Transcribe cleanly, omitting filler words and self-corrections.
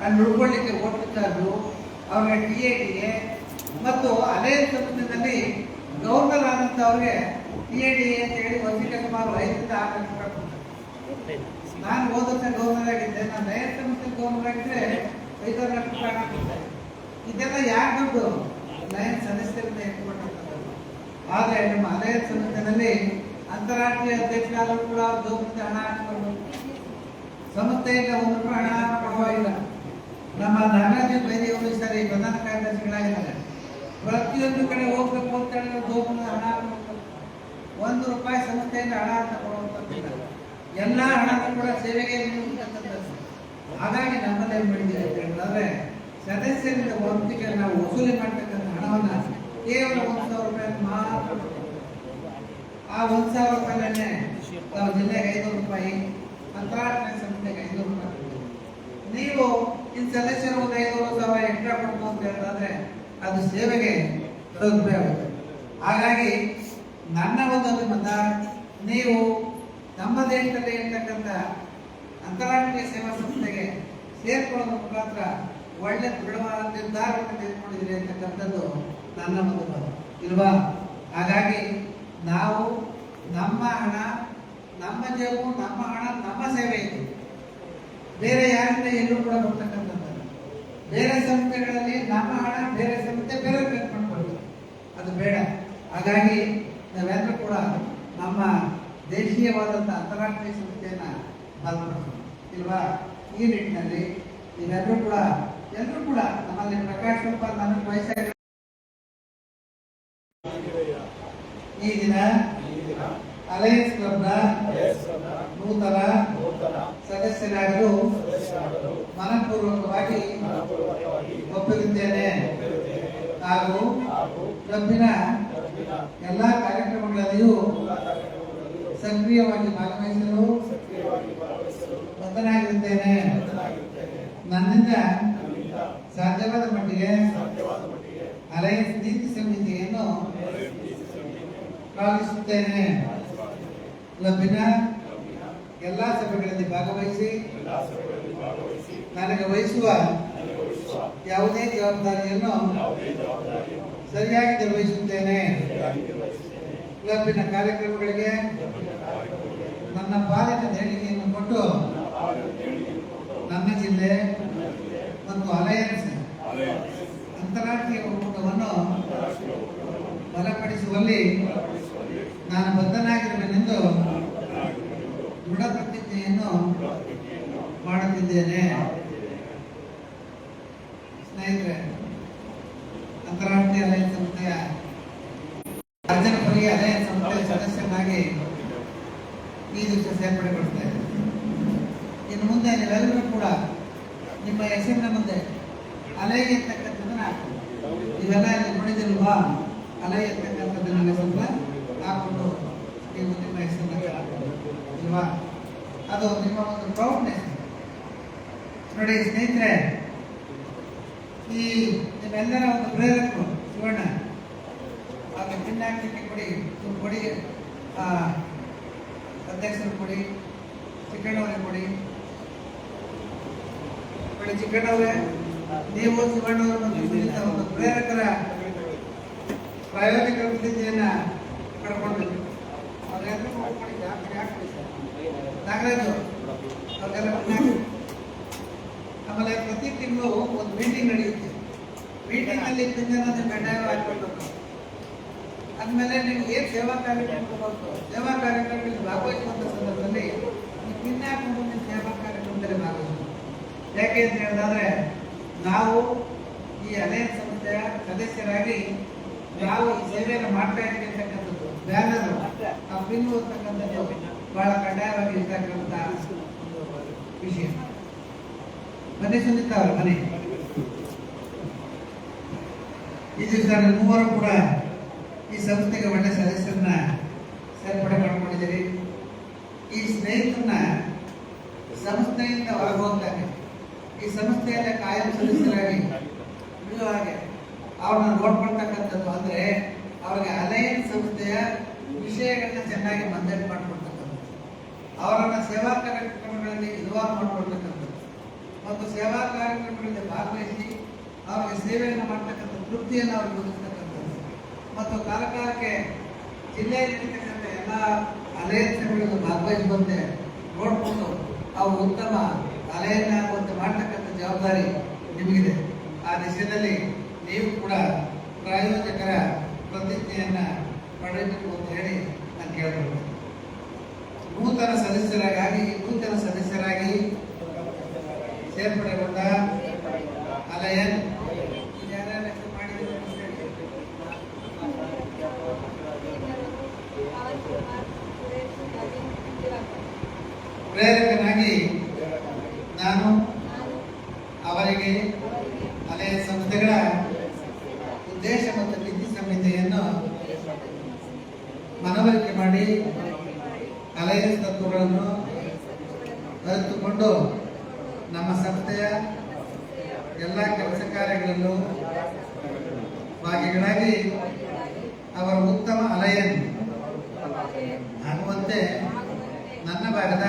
ಅಲ್ಲಿ ಉಳ್ಕೊಳ್ಳಿಕ್ಕೆ vote charge, ಅವ್ರಿಗೆ TADA ಮತ್ತು ಅದೇ ಸಂಸ್ಥೆಯಲ್ಲಿ ಗವರ್ನರ್ ಆದಂತ ಅವ್ರಿಗೆ TADA ಅಂತ ಹೇಳಿ ವರ್ಷಕ್ಕೆ ಸುಮಾರು 5ರಿಂದ 6 ಲಕ್ಷ ರೂಪಾಯಿ ಕೊಡ್ತಾರೆ. ನಾನು ಹೋದ ವರ್ಷ ಗವರ್ನರ್ ಆಗಿದ್ದೆ, ನಾನು ಲಯನ್ ಸಂಸ್ಥೆ ಗವರ್ನರ್ ಆಗಿದ್ರೆ 5 ಲಕ್ಷ ರೂಪಾಯಿ ಕೊಡ್ತಾರೆ. ಇದೆಲ್ಲ ಯಾಕೆ ದುಡ್ಡು? ಲಯನ್ ಸದಸ್ಯರಿಂದ ಇಟ್ಕೊಂಡಂಥದ್ದು. ಆದರೆ ನಮ್ಮ ಲಯನ್ ಸಂಸ್ಥೆಯಲ್ಲಿ ಅಂತಾರಾಷ್ಟ್ರೀಯ ಅಧ್ಯಕ್ಷರಾದರೂ ಕೂಡ ಜೋಬದಿಂದ ಹಣ ಹಾಕಿಕೊಂಡು ಸಂಸ್ಥೆಯಿಂದ 1 ರೂಪಾಯಿ ಹಣ ಕೊಡುವಾಗಿಲ್ಲ. ನಮ್ಮ ನಾಗರಾಜ ಬೈದೇವರು ಸರಿ ಪ್ರಧಾನ ಕಾರ್ಯದರ್ಶಿಗಳಾಗಿದ್ದಾರೆ. ಪ್ರತಿಯೊಂದು ಕಡೆ ಹೋಗ್ಬೇಕು ಅಂತ ಹೇಳಿದ್ರೆ ಜೋಬದಿಂದ ಹಣ ಹಾಕಬೇಕು. 1 ರೂಪಾಯಿ ಸಂಸ್ಥೆಯಿಂದ ಹಣ ಅಂತ ಕೊಡುವಂಥದ್ದು ಎಲ್ಲ ಹಣವನ್ನು ಕೂಡ ಸೇವೆಗೆ ನೀಡುವಂಥದ್ದು. ಹಾಗಾಗಿ ನಮ್ಮಲ್ಲಿ ಏನು ಮಾಡಿದ್ದೀವಿ ಅಂತ ಹೇಳಿದ್ರೆ ಸದಸ್ಯರಿಂದ ಒಂದಿಗೆ ನಾವು ವಸೂಲಿ ಮಾಡ್ತಕ್ಕಂಥ ಹಣವನ್ನು ಕೇವಲ 1,000 ರೂಪಾಯಿ ಮಾತ್ರ. ಆ 1,000 ರೂಪಾಯಿನೇ ನಾವು ಜಿಲ್ಲೆಗೆ 500 ರೂಪಾಯಿ, ಅಂತಾರಾಷ್ಟ್ರೀಯ ಸಂಸ್ಥೆಗೆ 500 ರೂಪಾಯಿ. ನೀವು ಇನ್ನು ಸದಸ್ಯರು ಒಂದು 500,000 ಎಕ್ಸ್ಟ್ರಾ ಕೊಡ್ಬೋದು ಅಂತ ಹೇಳಿದ್ರೆ ಅದು ಸೇವೆಗೆ ಸದುಪಯೋಗ ಆಗುತ್ತೆ. ಹಾಗಾಗಿ ನನ್ನ ಒಂದು ಅಭಿಮತ, ನೀವು ನಮ್ಮ ದೇಶದಲ್ಲಿ ಇರ್ತಕ್ಕಂಥ ಅಂತಾರಾಷ್ಟ್ರೀಯ ಸೇವಾ ಸಂಸ್ಥೆಗೆ ಸೇರ್ಕೊಳ್ಳೋದ್ರ ಮುಖಾಂತರ ಒಳ್ಳೆ ದೃಢವಾದ ನಿರ್ಧಾರವನ್ನು ತೆಗೆದುಕೊಂಡಿದ್ದೀರಿ ಅಂತಕ್ಕಂಥದ್ದು ನನ್ನ ಒಂದು ಮತ ಇಲ್ವಾ? ಹಾಗಾಗಿ ನಾವು ನಮ್ಮ ಹಣ, ನಮ್ಮ ಜೇಬು, ನಮ್ಮ ಹಣ, ನಮ್ಮ ಸೇವೆ ಇದೆ. ಬೇರೆ ಯಾರಿಂದ ಎಲ್ಲೂ ಕೂಡ ಬರ್ತಕ್ಕಂಥದ್ದು ಬೇರೆ ಸಂಸ್ಥೆಗಳಲ್ಲಿ ನಮ್ಮ ಹಣ ಬೇರೆ ಸಂಸ್ಥೆ ಬೇರೆ ಮಾಡ್ಕೊಳ್ತಾರೆ, ಅದು ಬೇಡ. ಹಾಗಾಗಿ ನಾವೆಲ್ಲರೂ ಕೂಡ ನಮ್ಮ ದೇಶೀಯವಾದಂಥ ಅಂತಾರಾಷ್ಟ್ರೀಯ ಸಂಸ್ಥೆಯನ್ನ ಬಲಪಡಿಸೋಣ ಇಲ್ವಾ? ಈ ನಿಟ್ಟಿನಲ್ಲಿ ನೀವೆಲ್ಲರೂ ಕೂಡ ನಮ್ಮಲ್ಲಿ ಪ್ರಕಾಶ್ ರೂಪ ನನಗೆ ವಯಸ್ಸಾಗಿ ಈ ದಿನ ಅಲಯನ್ಸ್ ಕ್ಲಬ್ನ ನೂತನ ಸದಸ್ಯರಾಗಲು ಮನಪೂರ್ವಕವಾಗಿ ಒಪ್ಪಿರುತ್ತೇನೆ ಹಾಗೂ ಕ್ಲಬ್ಬಿನ ಎಲ್ಲಾ ಕಾರ್ಯಕ್ರಮಗಳಲ್ಲಿಯೂ ಸಕ್ರಿಯವಾಗಿ ಭಾಗವಹಿಸಲು ಬದ್ಧನಾಗಿರುತ್ತೇನೆ. ನನ್ನಿಂದ ಸಾಧ್ಯವಾದ ಮಟ್ಟಿಗೆ ಅಲಯನ್ಸ್ ನೀತಿ ಸಮಿತಿಯನ್ನು ಪಾಲಿಸುತ್ತೇನೆ. ಕ್ಲಬ್ಬಿನ ಎಲ್ಲಾ ಸಭೆಗಳಲ್ಲಿ ಭಾಗವಹಿಸಿ ನನಗೆ ವಹಿಸುವ ಯಾವುದೇ ಜವಾಬ್ದಾರಿಯನ್ನು ಸರಿಯಾಗಿ ನಿರ್ವಹಿಸುತ್ತೇನೆ. ಕ್ಲಬ್ಬಿನ ಕಾರ್ಯಕ್ರಮಗಳಿಗೆ ನನ್ನ ಪಾಲಿನ ದೇಣಿಗೆಯನ್ನು ಕೊಟ್ಟು ನನ್ನ ಜಿಲ್ಲೆ ಮತ್ತು ಅಲಯನ್ಸ್ ಅಂತಾರಾಷ್ಟ್ರೀಯ ಒಕ್ಕೂಟವನ್ನು ಬಲಪಡಿಸುವಲ್ಲಿ ನಾನು ಬದ್ಧನಾಗಿರುವೆನೆಂದು ದೃಢ ಪ್ರತಿಜ್ಞೆಯನ್ನು ಮಾಡುತ್ತಿದ್ದೇನೆ. ಸ್ನೇಹಿತರೆ, ಅಂತಾರಾಷ್ಟ್ರೀಯ ಅಲಯನ್ಸ್ ಸಂಸ್ಥೆಯ ಅರ್ಜನಪುರಿ ಅಲಯನ್ಸ್ ಸಂಸ್ಥೆಯ ಸದಸ್ಯನಾಗಿ ಈ ದಿವಸ ಸೇರ್ಪಡೆಗೊಳಿಸ್ತಾ ಇದ್ದೇನೆ. ಇನ್ನು ಮುಂದೆ ನೀವೆಲ್ಲರೂ ಕೂಡ ನಿಮ್ಮ ಹೆಸರಿನ ಮುಂದೆ ಅಲೈ ಎತ್ತಕ್ಕಂಥದ್ದನ್ನ ಹಾಕಿ, ಇವೆಲ್ಲ ನೋಡಿದಿಲ್ವಾ? ಅಲೈ ಎತ್ತಕ್ಕಂಥದ್ದನ್ನ ಹೆಸರನ್ನ ಹಾಕೊಂಡು ನೀವು ನಿಮ್ಮ ಹೆಸರನ್ನ ಇಲ್ವಾ? ಅದು ನಿಮ್ಮ ಒಂದು ಪ್ರೌಡ್ನೆಸ್. ನೋಡಿ ಸ್ನೇಹಿತರೆ, ಈ ನಿಮ್ಮೆಲ್ಲರ ಒಂದು ಪ್ರೇರಕರು ಶಿವಣ್ಣ ಹಾಗೆ ಭಿನ್ನಾಕ್ಷಕ್ಕೆ ಕೊಡಿ, ಕೊಡಿ, ಅಧ್ಯಕ್ಷರು ಕೊಡಿ, ಚಿಕ್ಕಣ್ಣವರೇ ಕೊಡಿ. ಚಿಕ್ಕಣ್ಣವರೇ, ನೀವು ಶಿವಣ್ಣವರು ಒಂದು ಪ್ರೇರಕರ ಪ್ರಾಯೋಗಿಕ ಪ್ರತಿಜ್ಞೆಯನ್ನ ಪಡ್ಕೊಳ್ಬೇಕು. ನಾಗರಾಜು ಅವ್ರಿಗೆಲ್ಲ ಆಮೇಲೆ ಪ್ರತಿ ತಿಂಗಳು ಒಂದು ಮೀಟಿಂಗ್ ನಡೆಯುತ್ತೆ. ಮೀಟಿಂಗ್ ಅಲ್ಲಿ ಪಿಂಜನ ಕಡ್ಡಾಯವಾಗಿ ಹಾಕಬೇಕು. ಆದ್ಮೇಲೆ ನೀವು ಏನ್ ಸೇವಾ ಸೇವಾ ಕಾರ್ಯಕ್ರಮದಲ್ಲಿ ಭಾಗವಹಿಸುವಂತ ಸಂದರ್ಭದಲ್ಲಿ ಈ ಪಿನ್ ಹಾಕೊಂಡು ನೀವು ಸೇವಾ ಕಾರ್ಯಕ್ರಮದಲ್ಲಿ ಭಾಗವಹಿಸಬೇಕು. ಯಾಕೆ ಅಂತ ಹೇಳಿದ್ರೆ, ನಾವು ಈ ಅಲಯನ್ಸ್ ಸಂಸ್ಥೆಯ ಸದಸ್ಯರಾಗಿ ನಾವು ಈ ಸೇವೆಯನ್ನು ಮಾಡ್ತಾ ಇದ್ದೀವಿ ಅಂತಕ್ಕಂಥದ್ದು ಬ್ಯಾನರ್ ಆ ಪಿನ್ ಓದ್ತಕ್ಕಂಥದ್ದು ಬಹಳ ಕಡ್ಡಾಯವಾಗಿ ಇರ್ತಕ್ಕಂಥ ವಿಷಯ. ಮನೆ ಸುನೀತಾ ಅವರ ಮನೆ ಈ ದಿವಸ ಮೂವರು ಕೂಡ ಈ ಸಂಸ್ಥೆಗೆ ಒಳ್ಳೆ ಸದಸ್ಯರನ್ನ ಸೇರ್ಪಡೆ ಮಾಡಿಕೊಂಡಿದ್ದೀರಿ. ಈ ಸ್ನೇಹಿತರನ್ನ ಸಂಸ್ಥೆಯಿಂದ ಹೊರಗೋಗ್ತಾರೆ, ಈ ಸಂಸ್ಥೆಯಲ್ಲೇ ಕಾಯಂ ಸದಸ್ಯರಾಗಿ ಬಿಡುವ ಹಾಗೆ ಅವ್ರನ್ನ ನೋಡ್ಕೊಳ್ತಕ್ಕಂಥದ್ದು. ಅಂದ್ರೆ ಅವ್ರಿಗೆ ಅಲಯನ್ಸ್ ಸಂಸ್ಥೆಯ ವಿಷಯಗಳನ್ನ ಚೆನ್ನಾಗಿ ಮಂಡನೆ ಮಾಡ್ಕೊಳ್ತಕ್ಕಂಥದ್ದು, ಅವರನ್ನ ಸೇವಾ ಕಾರ್ಯಕ್ರಮಗಳಲ್ಲಿ ಇನ್ವಾಲ್ವ್ ಮಾಡ್ಕೊಳ್ತಕ್ಕಂಥದ್ದು, ಮತ್ತು ಸೇವಾ ಕಾರ್ಯಕ್ರಮಗಳಲ್ಲಿ ಭಾಗವಹಿಸಿ ಅವರಿಗೆ ಸೇವೆಯನ್ನು ಮಾಡ್ತಕ್ಕಂಥ ತೃಪ್ತಿಯನ್ನು ಅವ್ರಿಗೆ ಒದಗಿಸ್ತಕ್ಕಂಥದ್ದು ಮತ್ತು ಕಾಲಕಾಲಕ್ಕೆ ಜಿಲ್ಲೆಯಲ್ಲಿರ್ತಕ್ಕಂಥ ಎಲ್ಲ ಅಲಯನ್ಸ್ಗಳಲ್ಲಿ ಭಾಗವಹಿಸುವಂತೆ ನೋಡಿಕೊಂಡು ಅವು ಉತ್ತಮ ಅಲೆಯನ್ನಾಗುವಂತೆ ಮಾಡ್ತಕ್ಕಂಥ ಜವಾಬ್ದಾರಿ ನಿಮಗಿದೆ. ಆ ದಿಶೆಯಲ್ಲಿ ನೀವು ಕೂಡ ಪ್ರಾಯೋಜಕರ ಪ್ರತಿಜ್ಞೆಯನ್ನು ಪಡೆಯಬೇಕು ಅಂತ ಹೇಳಿ ನಾನು ಕೇಳ್ಬೋದು. ನೂತನ ಸದಸ್ಯರಾಗಿ ಸೇರ್ಪಡೆಗೊಂಡ ಅಲಯನ್ ಪ್ರೇರಕನಾಗಿ ನಾನು ಅವರಿಗೆ ಅಲಯನ್ ಸಂಸ್ಥೆಗಳ ಉದ್ದೇಶ ಮತ್ತು ನೀತಿ ಸಂಹಿತೆಯನ್ನು ಮನವರಿಕೆ ಮಾಡಿ ಅಲಯನ್ಸ್ ತತ್ವಗಳನ್ನು ಅರಿತುಕೊಂಡು ನಮ್ಮ ಸಂಸ್ಥೆಯ ಎಲ್ಲ ಕೆಲಸ ಕಾರ್ಯಗಳಲ್ಲೂ ಭಾಗಿಗಳಾಗಿ ಅವರ ಉತ್ತಮ ಅಲಯನ್ ಆಗುವಂತೆ ನನ್ನ ಭಾಗದ